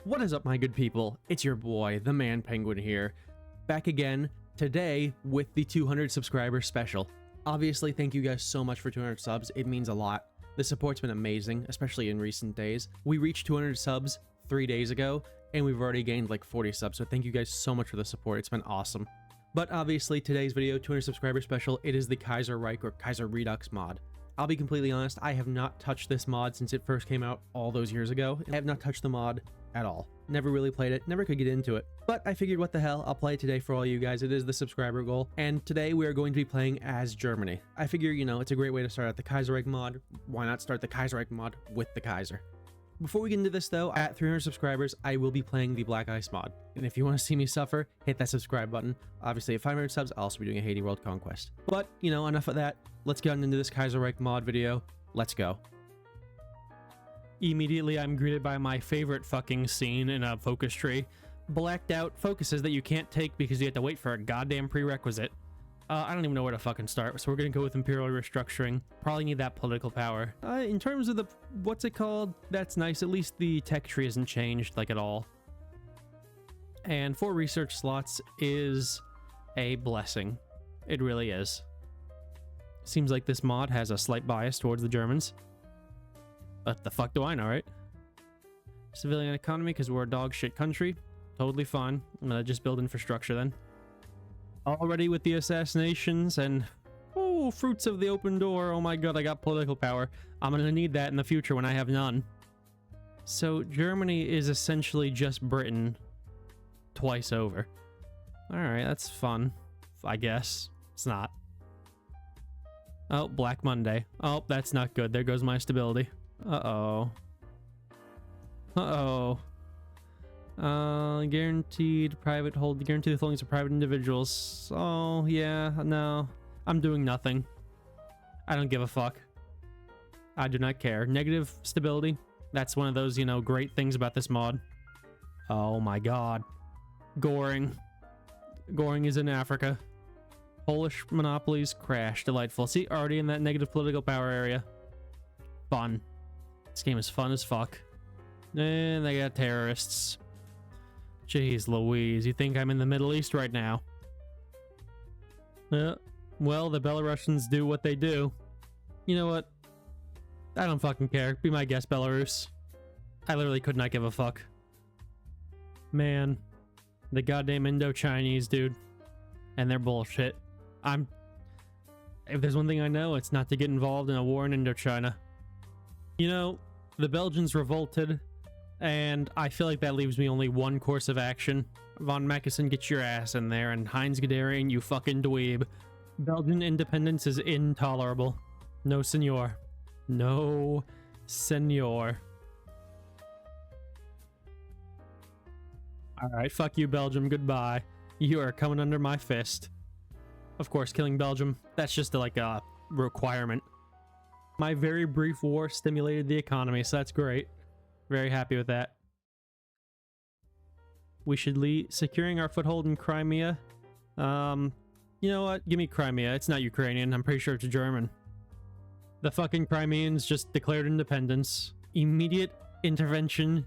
What is up, my good people? It's your boy, the Man Penguin here, back again today with the 200 subscriber special. Obviously, thank you guys so much for 200 subs. It means a lot. The support's been amazing, especially in recent days. We reached 200 subs 3 days ago, and we've already gained like 40 subs, so thank you guys so much for the support. It's been awesome. But obviously, today's video, 200 subscriber special, it is the Kaiserreich or Kaiserredux mod. I'll be completely honest, I have not touched this mod since it first came out all those years ago. I have not touched the mod at all. Never really played it, never could get into it. But I figured, what the hell, I'll play it today for all you guys. It is the subscriber goal, and today we are going to be playing as Germany. I figure, you know, it's a great way to start out the Kaiserreich mod. Why not start the Kaiserreich mod with the Kaiser? Before we get into this though, at 300 subscribers, I will be playing the Black Ice mod. And if you want to see me suffer, hit that subscribe button. Obviously at 500 subs, I'll also be doing a Haiti World Conquest. But, you know, enough of that. Let's get into this Kaiserreich mod video. Let's go. Immediately, I'm greeted by my favorite fucking scene in a focus tree. Blacked out focuses that you can't take because you have to wait for a goddamn prerequisite. I don't even know where to fucking start, so we're gonna go with Imperial Restructuring. Probably need that political power. In terms of the, what's it called? That's nice. At least the tech tree isn't changed, like, at all. And 4 research slots is a blessing. It really is. Seems like this mod has a slight bias towards the Germans. What the fuck do I know, right? Civilian economy, because we're a dog shit country. Totally fine. I'm gonna just build infrastructure then. Already with the assassinations and, oh, fruits of the open door. Oh my god, I got political power. I'm gonna need that in the future when I have none. So Germany is essentially just Britain twice over. Alright, that's fun, I guess. It's not. Oh, Black Monday. Oh, that's not good. There goes my stability. Uh-oh. Uh-oh. Guaranteed private hold. Guaranteed the holdings of private individuals. Oh, yeah, no. I'm doing nothing. I don't give a fuck. I do not care. Negative stability. That's one of those, you know, great things about this mod. Oh my god. Goring. Goring is in Africa. Polish monopolies crash. Delightful. See, already in that negative political power area. Fun. This game is fun as fuck. And they got terrorists. Jeez Louise, you think I'm in the Middle East right now? Well, the Belarusians do what they do. You know what? I don't fucking care. Be my guest, Belarus. I literally could not give a fuck. Man. The goddamn Indo-Chinese, dude. And their bullshit. If there's one thing I know, it's not to get involved in a war in Indochina. You know, the Belgians revolted, and I feel like that leaves me only one course of action. Von Mackensen, get your ass in there, and Heinz Guderian, you fucking dweeb. Belgian independence is intolerable. No, senor. No, senor. Alright, fuck you, Belgium. Goodbye. You are coming under my fist. Of course, killing Belgium, that's just like a requirement. My very brief war stimulated the economy, so that's great. Very happy with that. We should leave securing our foothold in Crimea. You know what? Give me Crimea. It's not Ukrainian. I'm pretty sure it's German. The fucking Crimeans just declared independence. Immediate intervention.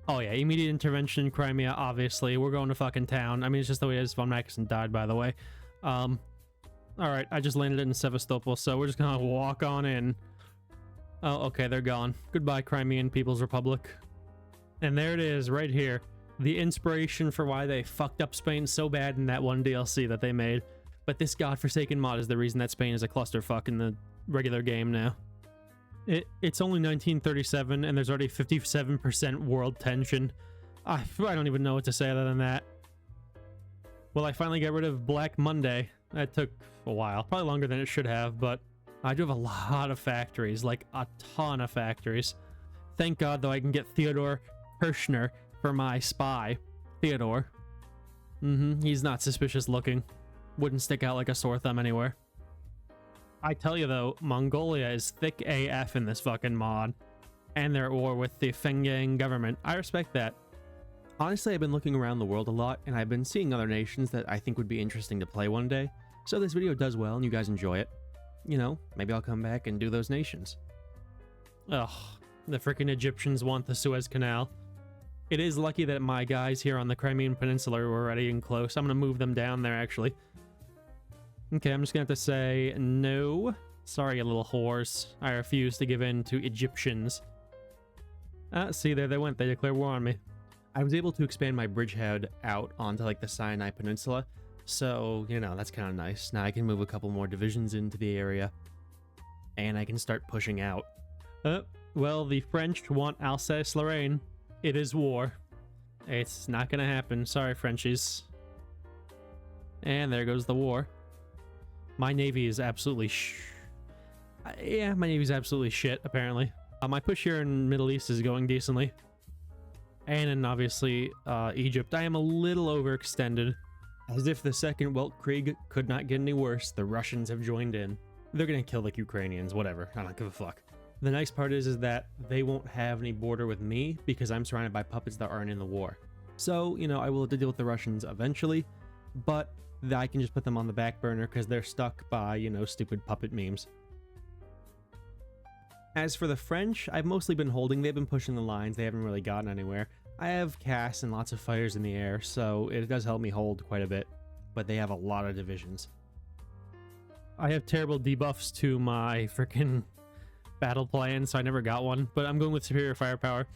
Oh yeah, immediate intervention in Crimea, obviously. We're going to fucking town. I mean, it's just the way it is. Von Mackensen died, by the way. Alright, I just landed in Sevastopol, so we're just gonna walk on in. Oh, okay, they're gone. Goodbye, Crimean People's Republic. And there it is, right here. The inspiration for why they fucked up Spain so bad in that one DLC that they made. But this godforsaken mod is the reason that Spain is a clusterfuck in the regular game now. It's only 1937, and there's already 57% world tension. I don't even know what to say other than that. Well, I finally got rid of Black Monday. That took a while. Probably longer than it should have, but I do have a lot of factories, like a ton of factories. Thank God, though, I can get Theodore Kirchner for my spy. Theodore. He's not suspicious looking. Wouldn't stick out like a sore thumb anywhere. I tell you, though, Mongolia is thick AF in this fucking mod. And they're at war with the Fengyang government. I respect that. Honestly, I've been looking around the world a lot, and I've been seeing other nations that I think would be interesting to play one day. So this video does well, and you guys enjoy it. You know, maybe I'll come back and do those nations. Ugh, the freaking Egyptians want the Suez Canal. It is lucky that my guys here on the Crimean Peninsula were ready and close. I'm going to move them down there, actually. Okay, I'm just going to have to say no. Sorry, you little whores. I refuse to give in to Egyptians. See, there they went. They declared war on me. I was able to expand my bridgehead out onto, like, the Sinai Peninsula. So, you know, that's kind of nice. Now I can move a couple more divisions into the area. And I can start pushing out. Well, the French want Alsace-Lorraine. It is war. It's not gonna happen. Sorry, Frenchies. And there goes the war. My navy is absolutely yeah, my navy's absolutely shit, apparently. My push here in Middle East is going decently. And in, obviously, Egypt. I am a little overextended. As if the Second Weltkrieg could not get any worse, the Russians have joined in. They're gonna kill the Ukrainians, whatever. I don't give a fuck. The nice part is that they won't have any border with me because I'm surrounded by puppets that aren't in the war. So, you know, I will have to deal with the Russians eventually, but I can just put them on the back burner because they're stuck by, you know, stupid puppet memes. As for the French, I've mostly been holding. They've been pushing the lines. They haven't really gotten anywhere. I have casts and lots of fighters in the air, so it does help me hold quite a bit, but they have a lot of divisions. I have terrible debuffs to my freaking battle plan, so I never got one, but I'm going with superior firepower.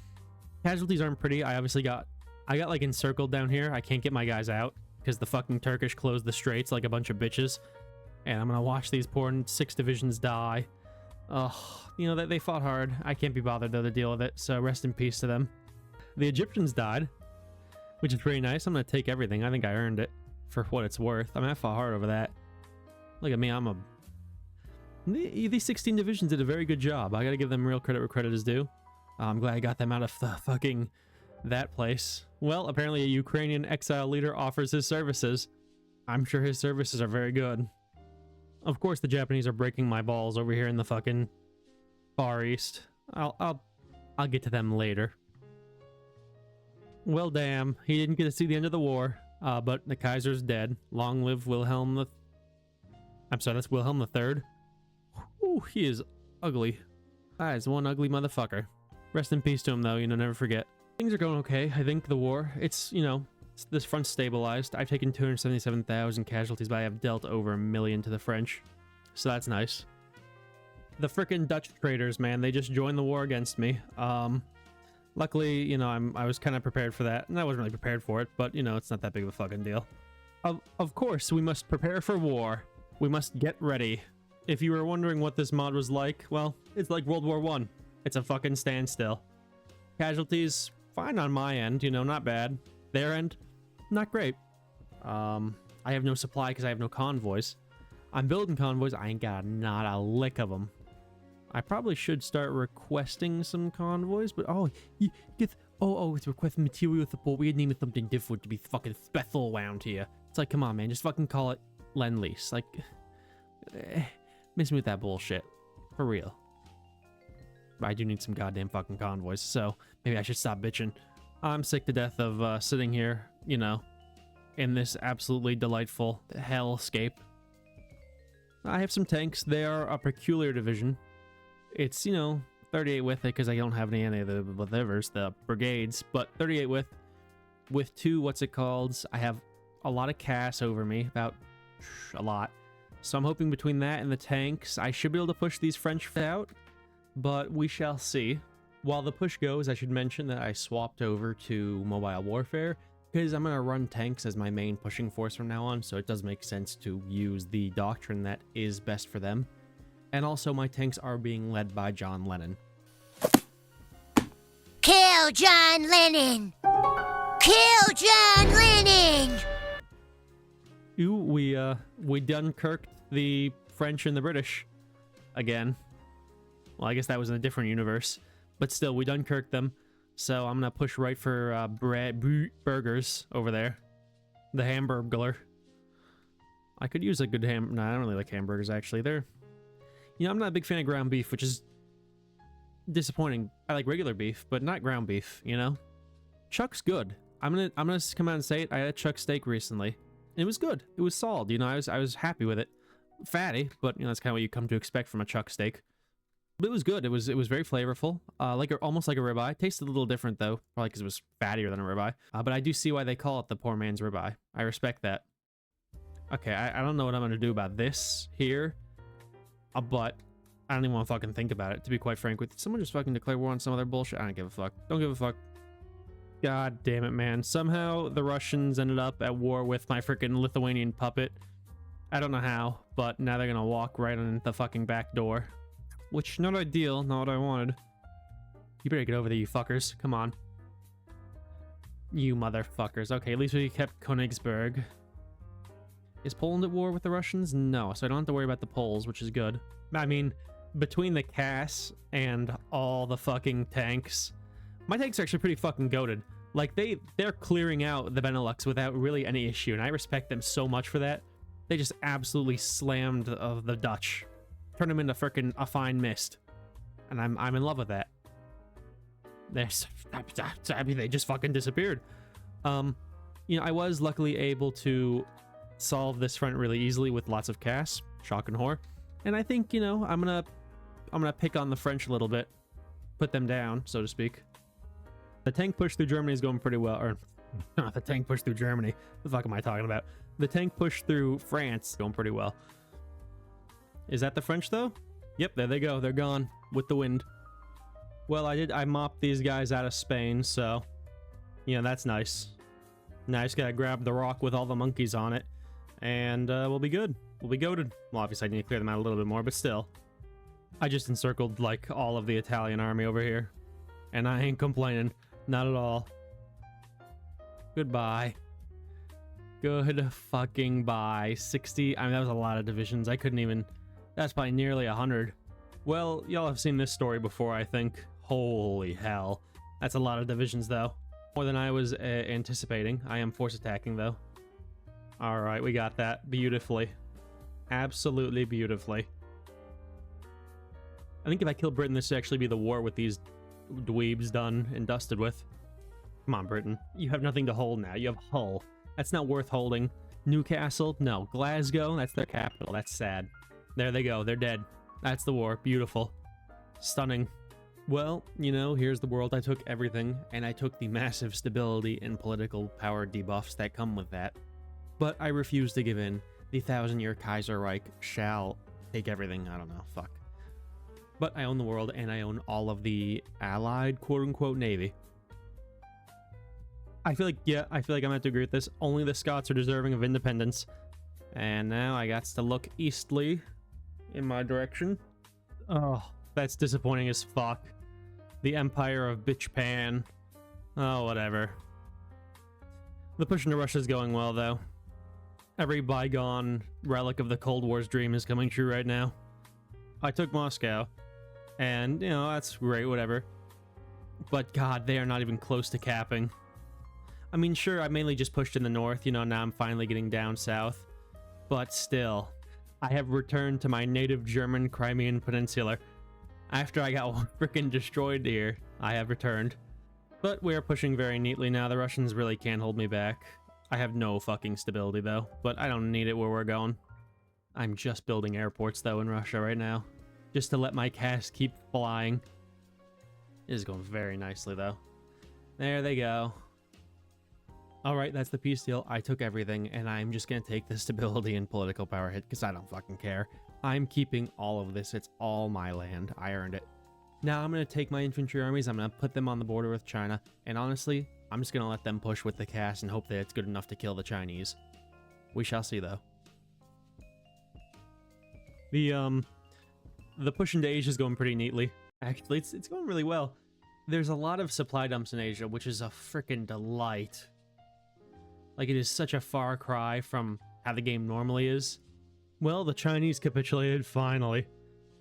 Casualties aren't pretty. I got like encircled down here. I can't get my guys out because the fucking Turkish closed the straits like a bunch of bitches, and I'm gonna watch these poor 6 divisions die. You know, that they fought hard. I can't be bothered though to deal with it, so rest in peace to them. The Egyptians died, which is pretty nice. I'm gonna take everything. I think I earned it for what it's worth. I mean, I fought hard over that. Look at me, these 16 divisions did a very good job. I gotta give them real credit where credit is due. I'm glad I got them out of the fucking that place. Well, apparently a Ukrainian exile leader offers his services. I'm sure his services are very good. Of course the Japanese are breaking my balls over here in the fucking Far East. I'll get to them later. Well, damn, he didn't get to see the end of the war, but the Kaiser's dead. Long live Wilhelm the... I'm sorry, that's Wilhelm III? Ooh, he is ugly. That is one ugly motherfucker. Rest in peace to him, though, you know, never forget. Things are going okay, I think, the war. It's, you know, this front's stabilized. I've taken 277,000 casualties, but I have dealt over 1 million to the French. So that's nice. The frickin' Dutch traitors, man, they just joined the war against me. Luckily, you know, I was kind of prepared for that, and I wasn't really prepared for it, but, you know, it's not that big of a fucking deal. Of course, we must prepare for war. We must get ready. If you were wondering what this mod was like, well, it's like World War I. It's a fucking standstill. Casualties, fine on my end, you know, not bad. Their end, not great. I have no supply because I have no convoys. I'm building convoys, I ain't got not a lick of them. I probably should start requesting some convoys, but it's requesting material support. We'd name it something different to be fucking special around here. It's like, come on, man, just fucking call it Lend-Lease. Like, miss me with that bullshit. For real. But I do need some goddamn fucking convoys, so maybe I should stop bitching. I'm sick to death of sitting here, you know, in this absolutely delightful hellscape. I have some tanks. They are a peculiar division. It's, you know, 38 with it because I don't have any of the whatevers, the brigades, but 38 with 2, what's it called? I have a lot of CAS over me, about a lot. So I'm hoping between that and the tanks, I should be able to push these French out, but we shall see. While the push goes, I should mention that I swapped over to mobile warfare because I'm going to run tanks as my main pushing force from now on, so it does make sense to use the doctrine that is best for them. And also, my tanks are being led by John Lennon. Kill John Lennon! Kill John Lennon! Ooh, we Dunkirked the French and the British again. Well, I guess that was in a different universe, but still, we Dunkirked them. So I'm gonna push right for burgers over there. The Hamburglar. I could use a good No, I don't really like hamburgers actually. You know, I'm not a big fan of ground beef, which is disappointing. I like regular beef, but not ground beef, you know? Chuck's good. I'm gonna come out and say it. I had a Chuck steak recently. It was good. It was solid, you know, I was happy with it. Fatty, but you know, that's kind of what you come to expect from a Chuck steak. But it was good. It was very flavorful. Almost like a ribeye. Tasted a little different though, probably because it was fattier than a ribeye. But I do see why they call it the poor man's ribeye. I respect that. Okay, I don't know what I'm gonna do about this here, but I don't even want to fucking think about it. To be quite frank with you, someone just fucking declare war on some other bullshit. I don't give a fuck. Don't give a fuck. God damn it, man. Somehow the Russians ended up at war with my freaking Lithuanian puppet. I don't know how, but now they're gonna walk right on the fucking back door. Which, not ideal, not what I wanted. You better get over there, you fuckers. Come on. You motherfuckers. Okay, at least we kept Königsberg. Is Poland at war with the Russians? No, so I don't have to worry about the Poles, which is good. I mean, between the CAS and all the fucking tanks, my tanks are actually pretty fucking goated. Like, they're clearing out the Benelux without really any issue, and I respect them so much for that. They just absolutely slammed the Dutch. Turned them into frickin' a fine mist. And I'm in love with that. They just fucking disappeared. You know, I was luckily able to solve this front really easily with lots of CAS, shock and horror. And I think, you know, I'm gonna pick on the French a little bit. Put them down, so to speak. The tank push through Germany is going pretty well. Or, not the tank push through Germany. What the fuck am I talking about? The tank push through France is going pretty well. Is that the French, though? Yep, there they go. They're gone with the wind. Well, I mopped these guys out of Spain, so, you know, that's nice. Now I just gotta grab the rock with all the monkeys on it, and we'll be good. We'll be goated. Well, obviously I need to clear them out a little bit more, but still. I just encircled, like, all of the Italian army over here, and I ain't complaining. Not at all. Goodbye. Good fucking bye. 60. I mean, that was a lot of divisions. I couldn't even... That's probably nearly 100. Well, y'all have seen this story before, I think. Holy hell. That's a lot of divisions, though. More than I was anticipating. I am force attacking, though. Alright, we got that. Beautifully. Absolutely beautifully. I think if I kill Britain, this would actually be the war with these dweebs done and dusted with. Come on, Britain. You have nothing to hold now. You have Hull. That's not worth holding. Newcastle? No. Glasgow? That's their capital. That's sad. There they go. They're dead. That's the war. Beautiful. Stunning. Well, you know, here's the world. I took everything, and I took the massive stability and political power debuffs that come with that. But I refuse to give in. The 1,000-year Kaiserreich shall take everything. I don't know. Fuck. But I own the world, and I own all of the allied quote-unquote navy. I feel like I'm gonna have to agree with this. Only the Scots are deserving of independence. And now I got to look eastly in my direction. Oh, that's disappointing as fuck. The Empire of Bitchpan. Oh, whatever. The push into Russia is going well, though. Every bygone relic of the Cold War's dream is coming true right now. I took Moscow, and, you know, that's great, whatever. But, God, they are not even close to capping. I mean, sure, I mainly just pushed in the north, you know, now I'm finally getting down south. But still, I have returned to my native German Crimean Peninsula. After I got freaking destroyed here, I have returned. But we are pushing very neatly now. The Russians really can't hold me back. I have no fucking stability, though, but I don't need it where we're going. I'm just building airports, though, in Russia right now, just to let my CAS keep flying. It is going very nicely, though. There they go. Alright, that's the peace deal. I took everything, and I'm just gonna take the stability and political power hit, because I don't fucking care. I'm keeping all of this. It's all my land. I earned it. Now I'm gonna take my infantry armies, I'm gonna put them on the border with China, and honestly, I'm just gonna let them push with the CAS and hope that it's good enough to kill the Chinese. We shall see, though. The push into Asia is going pretty neatly. Actually, it's going really well. There's a lot of supply dumps in Asia, which is a freaking delight. Like, it is such a far cry from how the game normally is. Well, the Chinese capitulated, finally.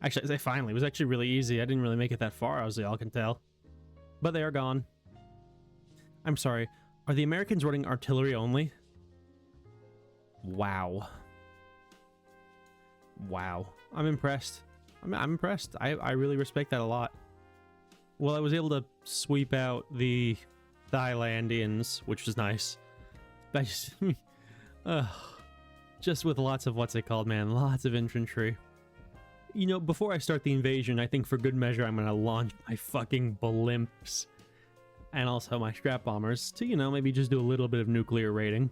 Actually, I say finally. It was actually really easy. I didn't really make it that far, as y'all can tell. But they are gone. I'm sorry. Are the Americans running artillery only? Wow. Wow. I'm impressed. I'm impressed. I really respect that a lot. Well, I was able to sweep out the Thailandians, which was nice. Just with lots of, what's it called, man? Lots of infantry. You know, before I start the invasion, I think for good measure, I'm gonna launch my fucking blimps and also my scrap bombers to, you know, maybe just do a little bit of nuclear raiding.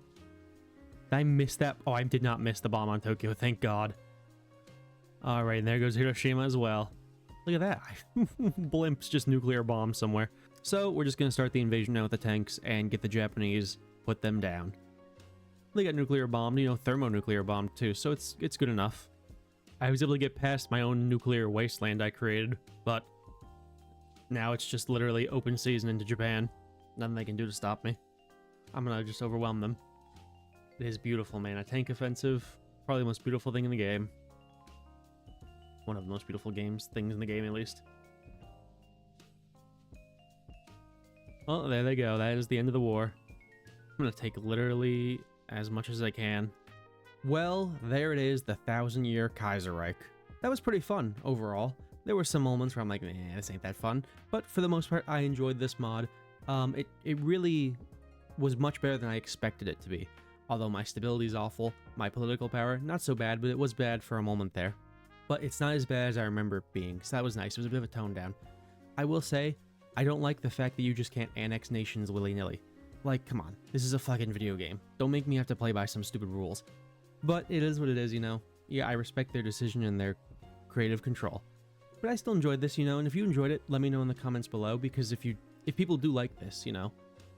Did I miss that? Oh, I did not miss the bomb on Tokyo, thank God. All right, and there goes Hiroshima as well. Look at that. Blimps just nuclear bomb somewhere. So we're just gonna start the invasion now with the tanks and get the Japanese, put them down. They got nuclear bombed, you know, thermonuclear bombed too, so it's good enough. I was able to get past my own nuclear wasteland I created, but now it's just literally open season into Japan. Nothing they can do to stop me. I'm gonna just overwhelm them. It is beautiful, man. A tank offensive, probably the most beautiful thing in the game. One of the most beautiful things in the game, at least. Well, there they go. That is the end of the war. I'm gonna take literally as much as I can. Well, there it is, the 1,000-year Kaiserreich. That was pretty fun, overall. There were some moments where I'm like, this ain't that fun. But for the most part, I enjoyed this mod. It really was much better than I expected it to be. Although my stability is awful, my political power, not so bad, but it was bad for a moment there. But it's not as bad as I remember it being, so that was nice. It was a bit of a tone down. I will say, I don't like the fact that you just can't annex nations willy-nilly. Like, come on, this is a fucking video game. Don't make me have to play by some stupid rules. But it is what it is, you know. Yeah, I respect their decision and their creative control. But I still enjoyed this, you know, and if you enjoyed it, let me know in the comments below, because if people do like this, you know,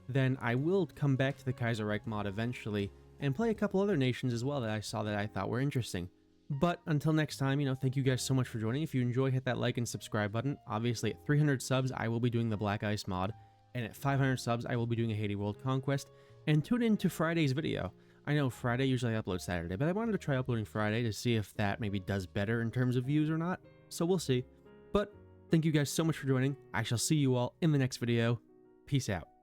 then I will come back to the Kaiserreich mod eventually and play a couple other nations as well that I saw that I thought were interesting. But until next time, you know, thank you guys so much for joining. If you enjoy, hit that like and subscribe button. Obviously, at 300 subs, I will be doing the Black Ice mod, and at 500 subs, I will be doing a Haiti World Conquest. And tune in to Friday's video. I know Friday usually I upload Saturday, but I wanted to try uploading Friday to see if that maybe does better in terms of views or not. So we'll see. But thank you guys so much for joining. I shall see you all in the next video. Peace out.